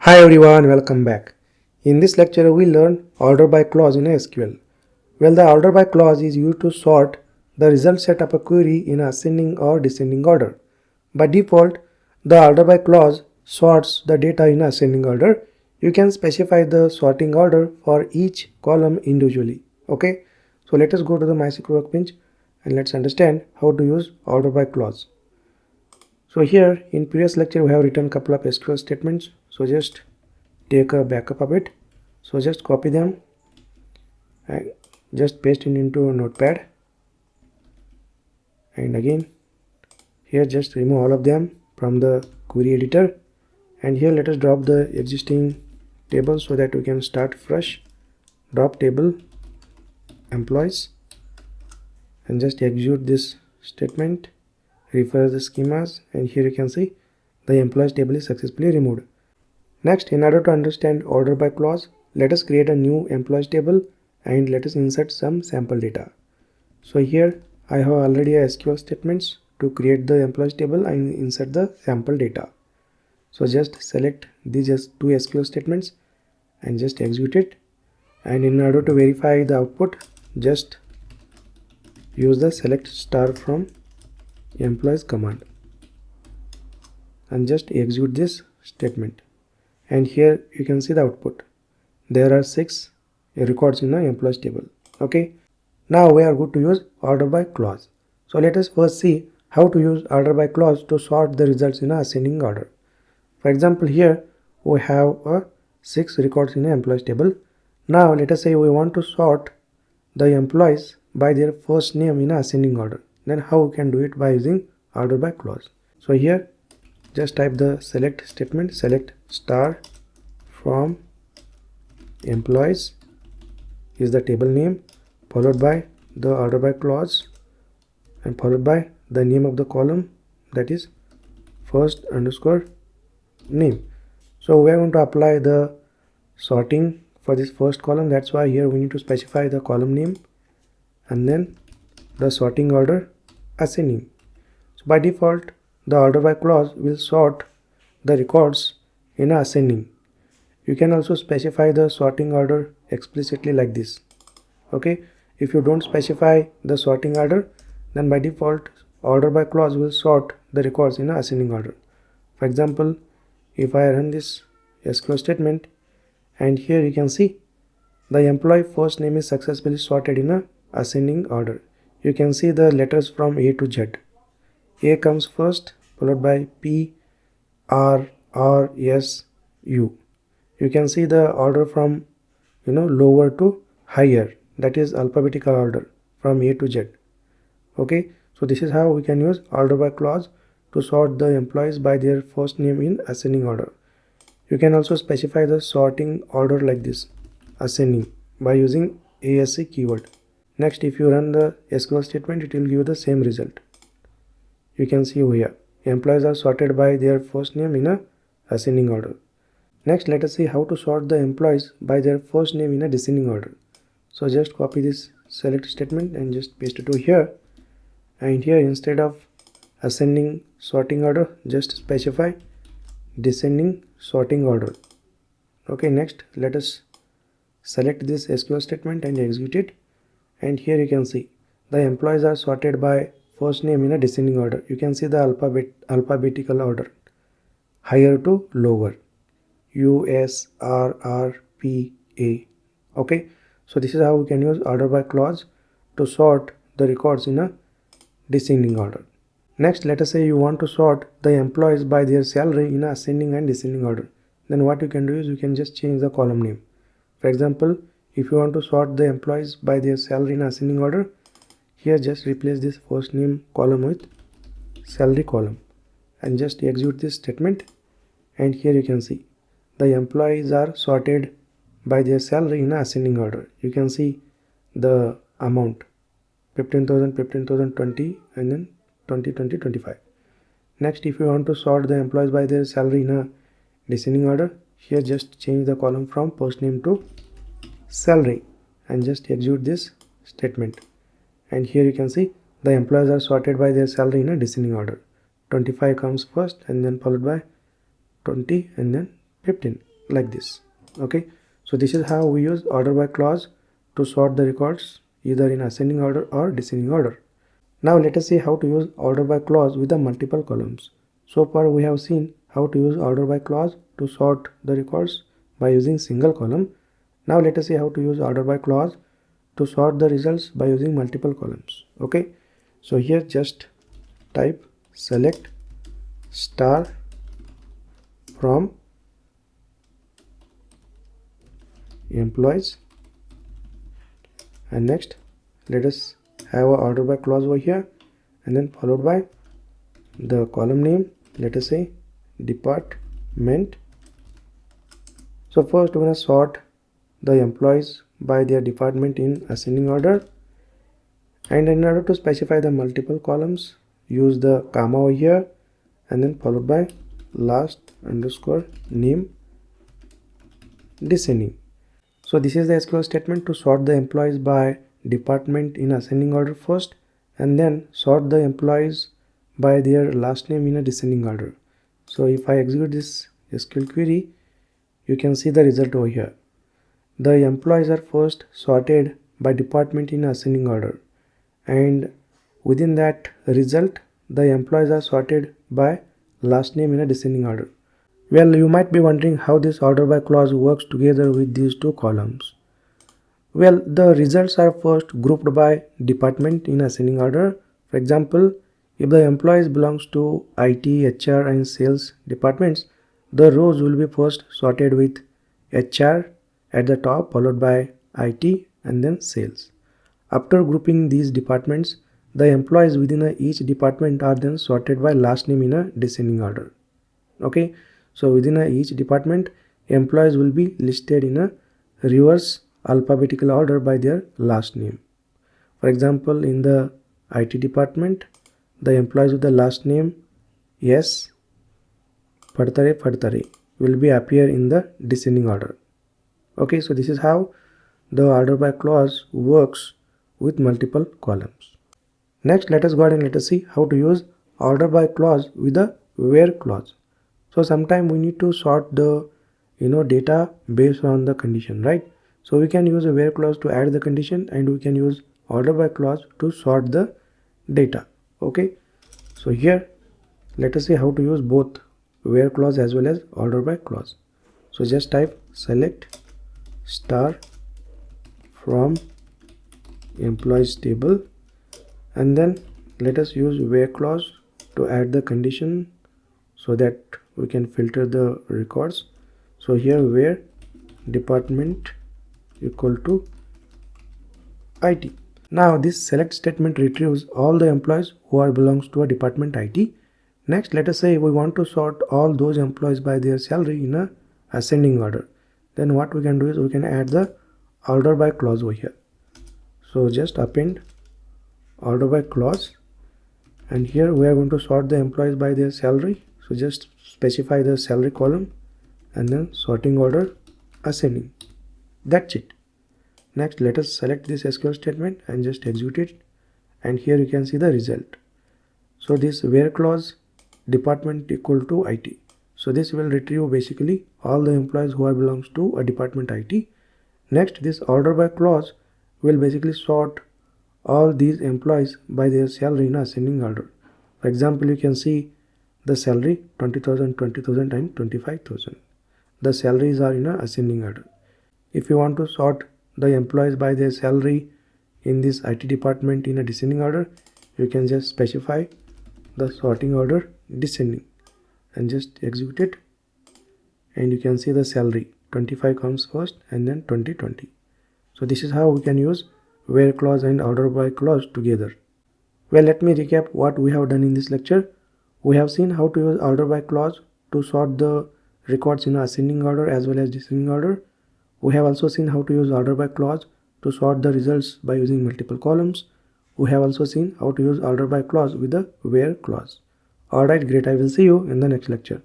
Hi everyone, welcome back. In this lecture we learn order by clause in SQL. Well, the order by clause is used to sort the result set of a query in ascending or descending order. By default, the order by clause sorts the data in ascending order. You can specify the sorting order for each column individually. Okay, so let us go to the MySQL Workbench and let's understand how to use order by clause. So here in previous lecture we have written a couple of SQL statements. So just take a backup of it. So just copy them and just paste it into a notepad, and again here just remove all of them from the query editor, and here let us drop the existing table so that we can start fresh. Drop table employees and just execute this statement, refresh the schemas, and here you can see the employees table is successfully removed. Next, in order to understand order by clause, let us create a new employees table and let us insert some sample data. So here I have already a SQL statements to create the employees table and insert the sample data. So just select these two SQL statements and just execute it. And in order to verify the output, just use the select star from employees command and just execute this statement. And here you can see the output. There are 6 records in the employees table. Okay, now we are good to use order by clause. So let us first see how to use order by clause to sort the results in ascending order. For example, here we have 6 records in the employees table. Now let us say we want to sort the employees by their first name in ascending order. Then how we can do it? By using order by clause. So here just type the select statement, select star from employees is the table name, followed by the order by clause and followed by the name of the column, that is first underscore name. So we are going to apply the sorting for this first column. That's why here we need to specify the column name and then the sorting order ascending. So by default the order by clause will sort the records in ascending. You can also specify the sorting order explicitly like this. Okay, if you don't specify the sorting order, then by default order by clause will sort the records in ascending order. For example, if I run this SQL statement, and here you can see the employee first name is successfully sorted in ascending order. You can see the letters from A to Z. A comes first, followed by P, R, S, U. You can see the order from lower to higher, that is alphabetical order from A to Z. Okay, so this is how we can use order by clause to sort the employees by their first name in ascending order. You can also specify the sorting order like this, ascending, by using ASC keyword. Next, if you run the SQL statement, it will give the same result. You can see over here employees are sorted by their first name in ascending order. Next, let us see how to sort the employees by their first name in descending order. So just copy this select statement and just paste it over here, and here instead of ascending sorting order, just specify descending sorting order. Okay, next let us select this SQL statement and execute it, and here you can see the employees are sorted by first name in descending order. You can see the alphabetical order, higher to lower, U, S, R, P, A. Okay, so this is how we can use order by clause to sort the records in a descending order. Next, let us say you want to sort the employees by their salary in ascending and descending order. Then what you can do is you can just change the column name. For example, if you want to sort the employees by their salary in ascending order, here just replace this first name column with salary column and just execute this statement, and here you can see the employees are sorted by their salary in ascending order. You can see the amount 15,000, 15,000, 20, and then 20, 20, 25. Next, if you want to sort the employees by their salary in a descending order, here just change the column from first name to salary and just execute this statement, and here you can see the employees are sorted by their salary in a descending order. 25 comes first and then followed by 20 and then 15. like this. Okay, so this is how we use order by clause to sort the records either in ascending order or descending order. Now let us see how to use order by clause with the multiple columns. So far we have seen how to use order by clause to sort the records by using single column. Now let us see how to use order by clause to sort the results by using multiple columns. Okay, so here just type select star from employees, and next let us have a order by clause over here, and then followed by the column name, let us say department. So first we're going to sort the employees by their department in ascending order, and in order to specify the multiple columns, use the comma over here and then followed by last underscore name descending. So this is the SQL statement to sort the employees by department in ascending order first, and then sort the employees by their last name in a descending order. So if I execute this SQL query, you can see the result over here. The employees are first sorted by department in ascending order, and within that result the employees are sorted by last name in a descending order. Well, you might be wondering how this order by clause works together with these two columns. Well, the results are first grouped by department in ascending order. For example, if the employees belongs to IT, HR and sales departments, the rows will be first sorted with HR at the top, followed by IT and then sales. After grouping these departments, the employees within each department are then sorted by last name in a descending order. Okay, so within each department, employees will be listed in a reverse alphabetical order by their last name. For example, in the IT department, the employees with the last name S Padtare will be appear in the descending order. Okay, so this is how the order by clause works with multiple columns. Next, let us go ahead and let us see how to use order by clause with a where clause. So sometime we need to sort the data based on the condition, right? So we can use a where clause to add the condition, and we can use order by clause to sort the data. Okay, so here let us see how to use both where clause as well as order by clause. So just type select star from employees table, and then let us use where clause to add the condition so that we can filter the records. So here where department equal to IT. Now this select statement retrieves all the employees who are belongs to a department IT. Next, let us say we want to sort all those employees by their salary in a ascending order. Then what we can do is we can add the order by clause over here. So just append order by clause, and here we are going to sort the employees by their salary. So just specify the salary column and then sorting order ascending. That's it. Next, let us select this SQL statement and just execute it, and here you can see the result. So this where clause department equal to IT. So this will retrieve basically all the employees who are belongs to a department IT. Next, this order by clause will basically sort all these employees by their salary in ascending order. For example, you can see the salary 20,000, 20,000 and 25,000. The salaries are in a ascending order. If you want to sort the employees by their salary in this IT department in a descending order, you can just specify the sorting order descending and just execute it, and you can see the salary 25 comes first and then 2020. So this is how we can use where clause and order by clause together. Well, let me recap what we have done in this lecture. We have seen how to use order by clause to sort the records in ascending order as well as descending order. We have also seen how to use order by clause to sort the results by using multiple columns. We have also seen how to use order by clause with the where clause. Alright, great. I will see you in the next lecture.